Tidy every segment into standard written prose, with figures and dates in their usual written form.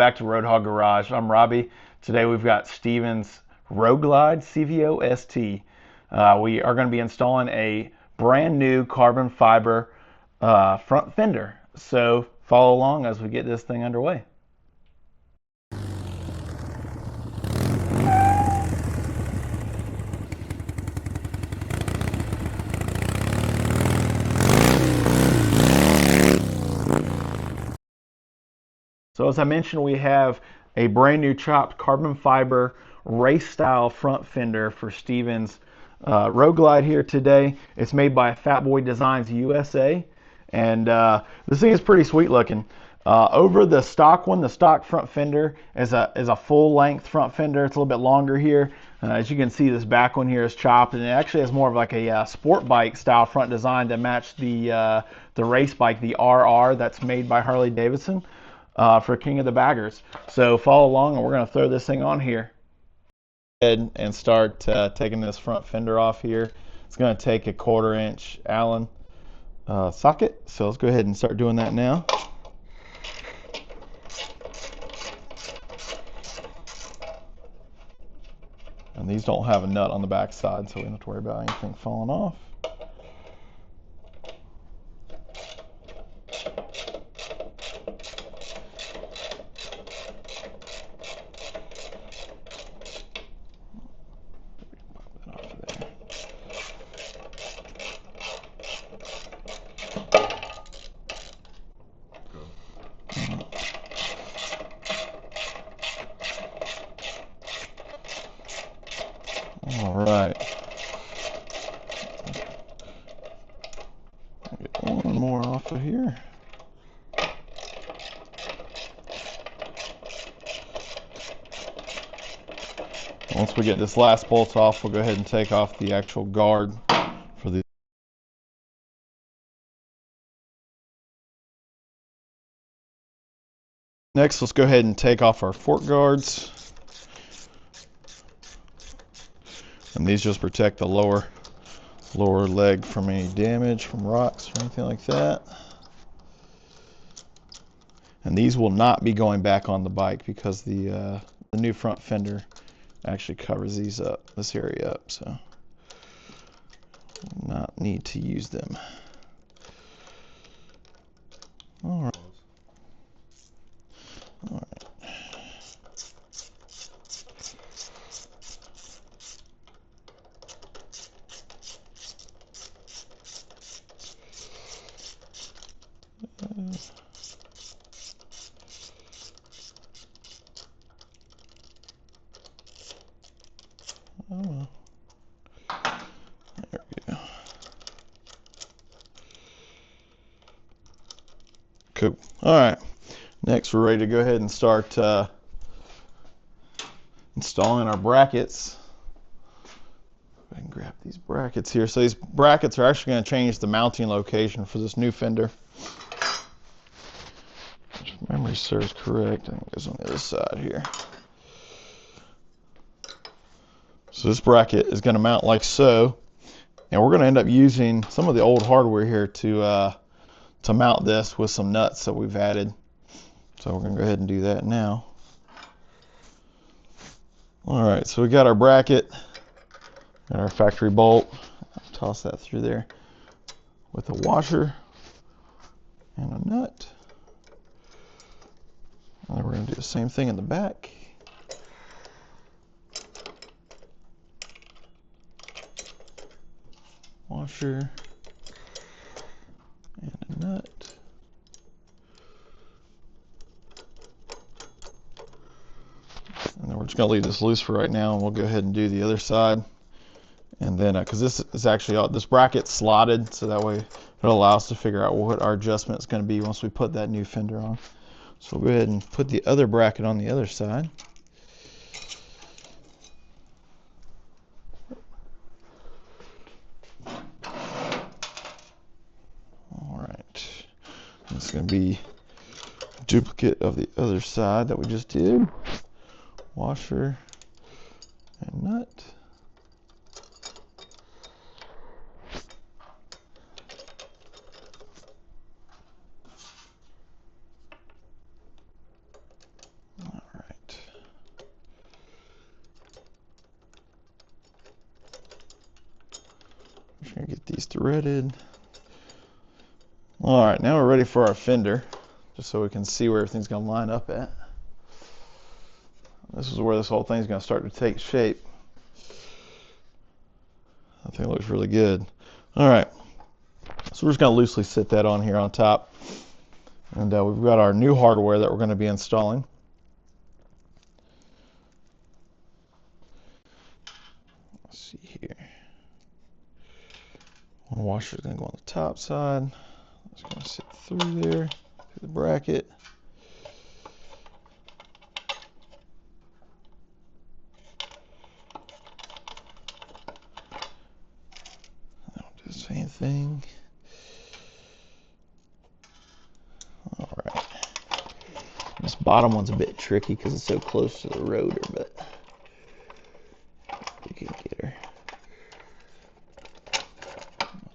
back to Roadhog Garage. I'm Robbie. Today we've got Steven's Road Glide CVO-ST. We are going to be installing a brand new carbon fiber front fender. So follow along as we get this thing underway. So as I mentioned, we have a brand new chopped carbon fiber race style front fender for Steven's Road Glide here today. It's made by Fatboy Designs USA, and this thing is pretty sweet looking. Over the stock one, the stock front fender is a full length front fender. It's a little bit longer here. As you can see, this back one here is chopped, and it actually has more of like a sport bike style front design to match the race bike, the RR, that's made by Harley Davidson. For King of the Baggers. So follow along and we're going to throw this thing on here. And start taking this front fender off here. It's going to take a 1/4 inch Allen socket. So let's go ahead and start doing that now. And these don't have a nut on the back side, so we don't have to worry about anything falling off. All right. Get one more off of here. Once we get this last bolt off, we'll go ahead and take off the actual guard for the. Next, let's go ahead and take off our fork guards. And these just protect the lower leg from any damage from rocks or anything like that. And these will not be going back on the bike because the new front fender actually covers these up, this area up, so not need to use them. All right. All right. Oh, there we go. Cool. All right. Next, we're ready to go ahead and start installing our brackets. Go ahead and grab these brackets here. So these brackets are actually going to change the mounting location for this new fender. If memory serves correct, I think it goes on the other side here. So this bracket is going to mount like so, and we're going to end up using some of the old hardware here to mount this with some nuts that we've added. So we're going to go ahead and do that now. All right, so we got our bracket and our factory bolt. I'll toss that through there with a washer and a nut. And then we're going to do the same thing in the back. Washer and a nut. And then we're just going to leave this loose for right now, and we'll go ahead and do the other side. And then, because this is actually, this bracket's slotted, so that way it'll allow us to figure out what our adjustment is going to be once we put that new fender on. So we'll go ahead and put the other bracket on the other side. It's going to be a duplicate of the other side that we just did. Washer and nut. Get these threaded. All right, now we're ready for our fender, just so we can see where everything's going to line up at. This is where this whole thing's going to start to take shape. I think it looks really good. All right, so we're just going to loosely sit that on here on top. And we've got our new hardware that we're going to be installing. Let's see here. One washer is going to go on the top side. It's going to sit through there, through the bracket. I'll do the same thing. All right. This bottom one's a bit tricky because it's so close to the rotor, but you can get her.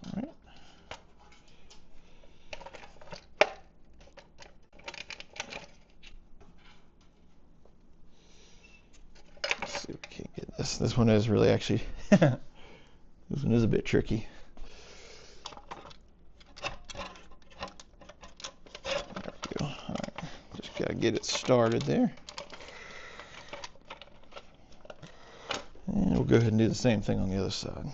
All right. Let's see if we can get this. This one is really actually, this one is a bit tricky. Got to get it started there. And we'll go ahead and do the same thing on the other side.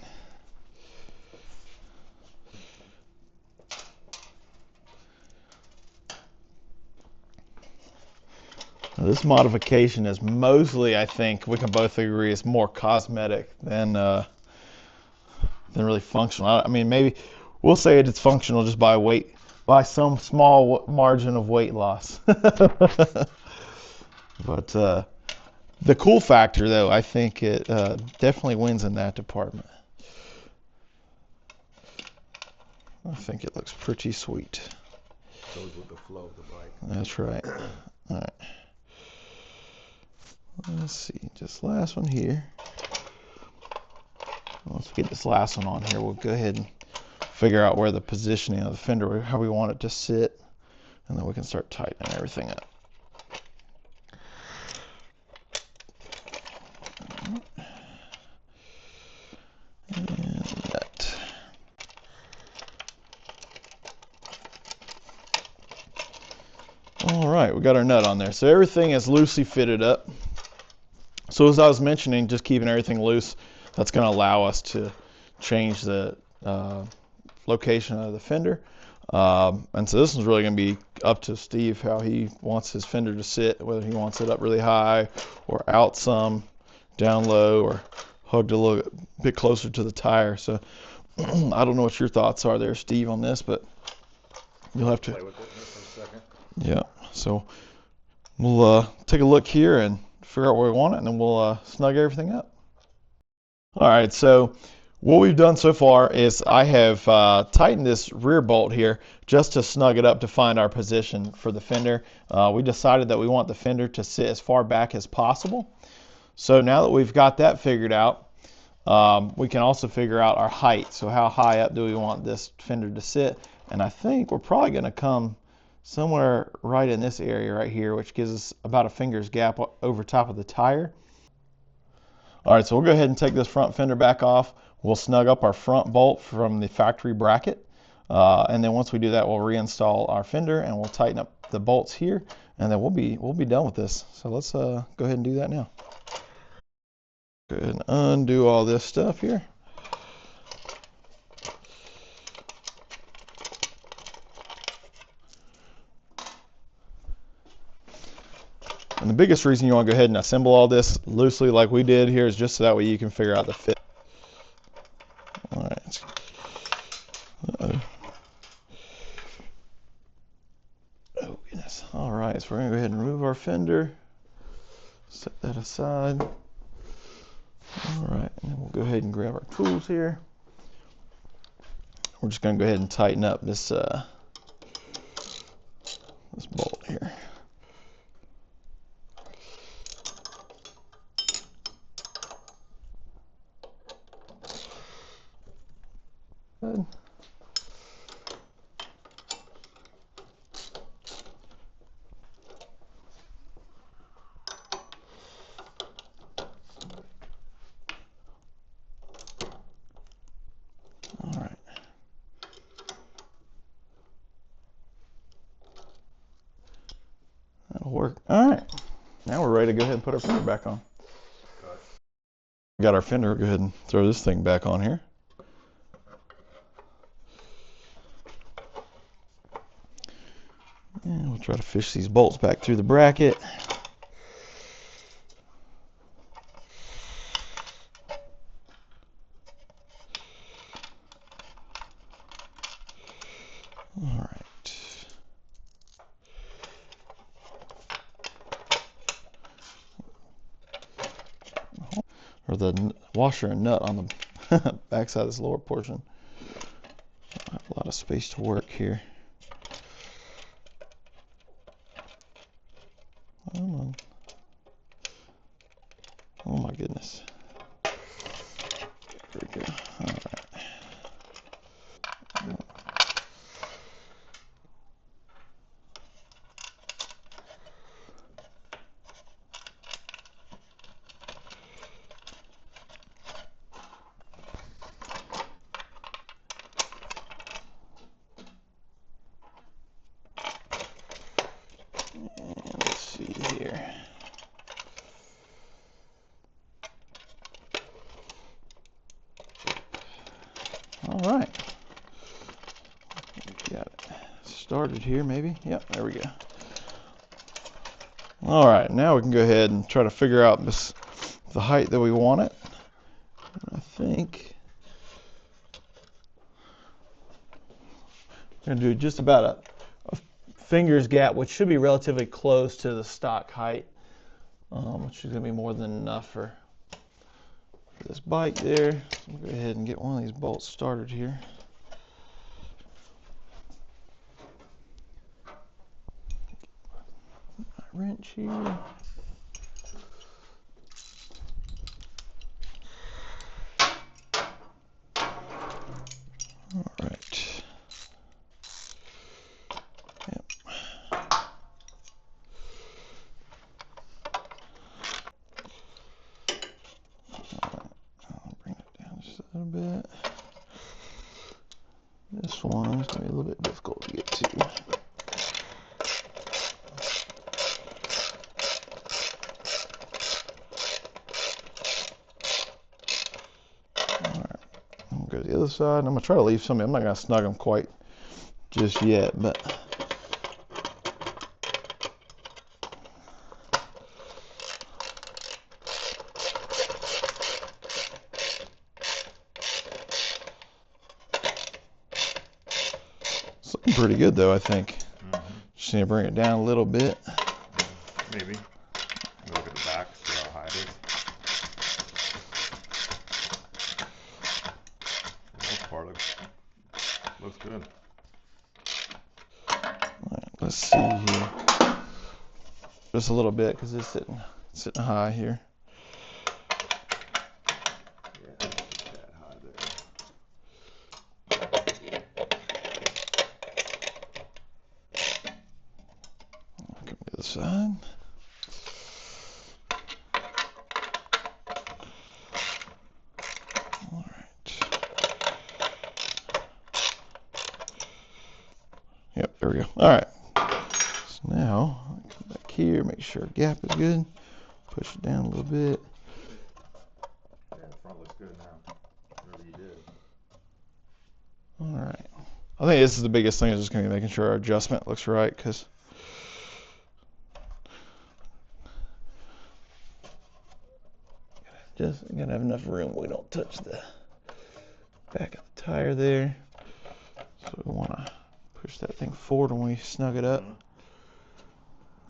Now, this modification is mostly, I think, we can both agree, is more cosmetic than really functional. I mean, maybe we'll say it's functional just by weight. By some small margin of weight loss. But the cool factor, though, I think it definitely wins in that department. I think it looks pretty sweet. Goes with the flow of the bike. That's right. All right. Let's see, just last one here. Once we get this last one on here, we'll go ahead and figure out where the positioning of the fender, how we want it to sit, and then we can start tightening everything up. And that. All right, we got our nut on there. So everything is loosely fitted up. So as I was mentioning, just keeping everything loose, that's going to allow us to change the location of the fender. And so this is really going to be up to Steve how he wants his fender to sit, whether he wants it up really high or out some, down low, or hugged a little bit closer to the tire. So I don't know what your thoughts are there, Steve, on this, but you'll have to play with it for a second. Yeah, so we'll take a look here and figure out where we want it, and then we'll snug everything up. All right, so what we've done so far is I have tightened this rear bolt here just to snug it up to find our position for the fender. We decided that we want the fender to sit as far back as possible. So now that we've got that figured out, we can also figure out our height. So how high up do we want this fender to sit? And I think we're probably going to come somewhere right in this area right here, which gives us about a finger's gap over top of the tire. All right, so we'll go ahead and take this front fender back off. We'll snug up our front bolt from the factory bracket. And then once we do that, we'll reinstall our fender and we'll tighten up the bolts here, and then we'll be done with this. So let's go ahead and do that now. Go ahead and undo all this stuff here. And the biggest reason you want to go ahead and assemble all this loosely like we did here is just so that way you can figure out the fit. All right. Uh-oh. Oh, goodness. All right, so we're going to go ahead and remove our fender. Set that aside. All right, and then we'll go ahead and grab our tools here. We're just going to go ahead and tighten up this this bolt here. Good. All right. to go ahead and put our fender back on. Cut. Got our fender. Go ahead and throw this thing back on here. And we'll try to fish these bolts back through the bracket. All right. Or the washer and nut on the backside of this lower portion. I have a lot of space to work here. Come on. Oh my goodness. There we go. All right. And let's see here. All right. Got it started here, maybe. Yep, there we go. All right, now we can go ahead and try to figure out the height that we want it. I think I'm going to do just about a finger's gap, which should be relatively close to the stock height, which is going to be more than enough for this bike there. So we'll go ahead and get one of these bolts started here. My wrench here. All right. Yep. I'll bring it down just a little bit. This one's going to be a little bit difficult to get to. Go to the other side, and I'm gonna try to leave some. I'm not gonna snug them quite just yet, but it's looking pretty good though, I think. Just need to bring it down a little bit. Maybe. Look at the back, see how high it is. This part looks good. All right, let's see here. Just a little bit because it's sitting high here. Yeah, that high there. Come to the other side. All right. Yep, there we go. All right. So now come back here, make sure our gap is good. Push it down a little bit. Yeah, the front looks good now. Whatever you did. All right. I think this is the biggest thing, is just going to be making sure our adjustment looks right, because just gotta have enough room we don't touch the back of the tire there. So we want to push that thing forward when we snug it up.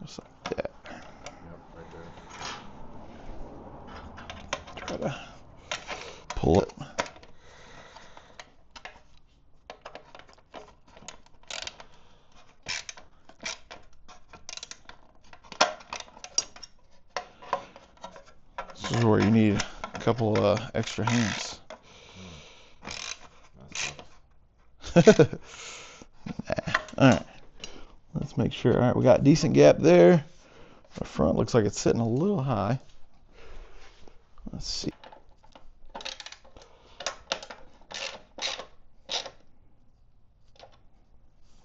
Just like that. Yep, right there. Try to pull it. This is where you need a couple extra hands. All right, let's make sure. All right, we got decent gap there. The front looks like it's sitting a little high. Let's see.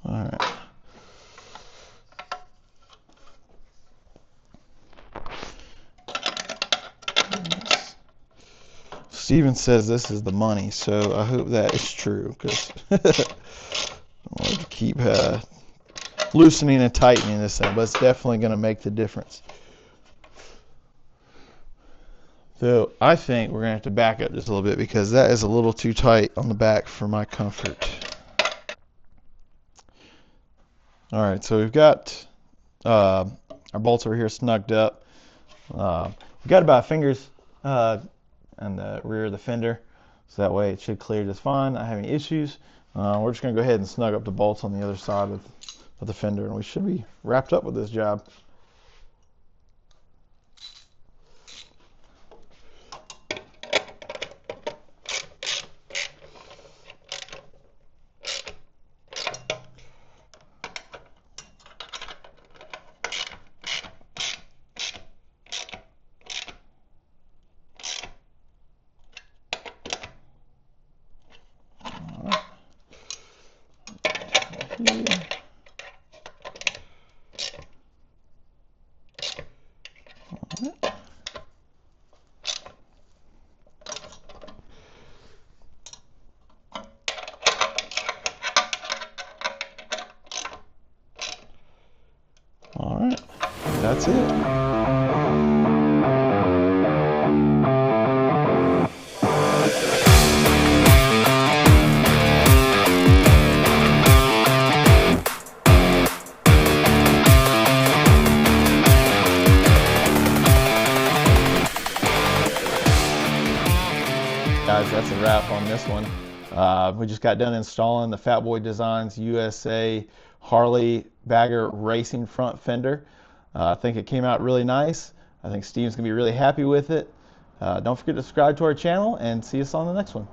All right. Steven says this is the money, so I hope that is true, because I want to keep loosening and tightening this thing, but it's definitely going to make the difference. So I think we're going to have to back up just a little bit, because that is a little too tight on the back for my comfort. All right, so we've got our bolts over here snugged up. We've got about fingers on the rear of the fender, so that way it should clear just fine, not have any issues. We're just going to go ahead and snug up the bolts on the other side of the fender, and we should be wrapped up with this job. All right, that's it. Guys, that's a wrap on this one. We just got done installing the Fat Boy Designs USA Harley Bagger Racing front fender. I think it came out really nice. I think Steve's gonna be really happy with it. Don't forget to subscribe to our channel, and see us on the next one.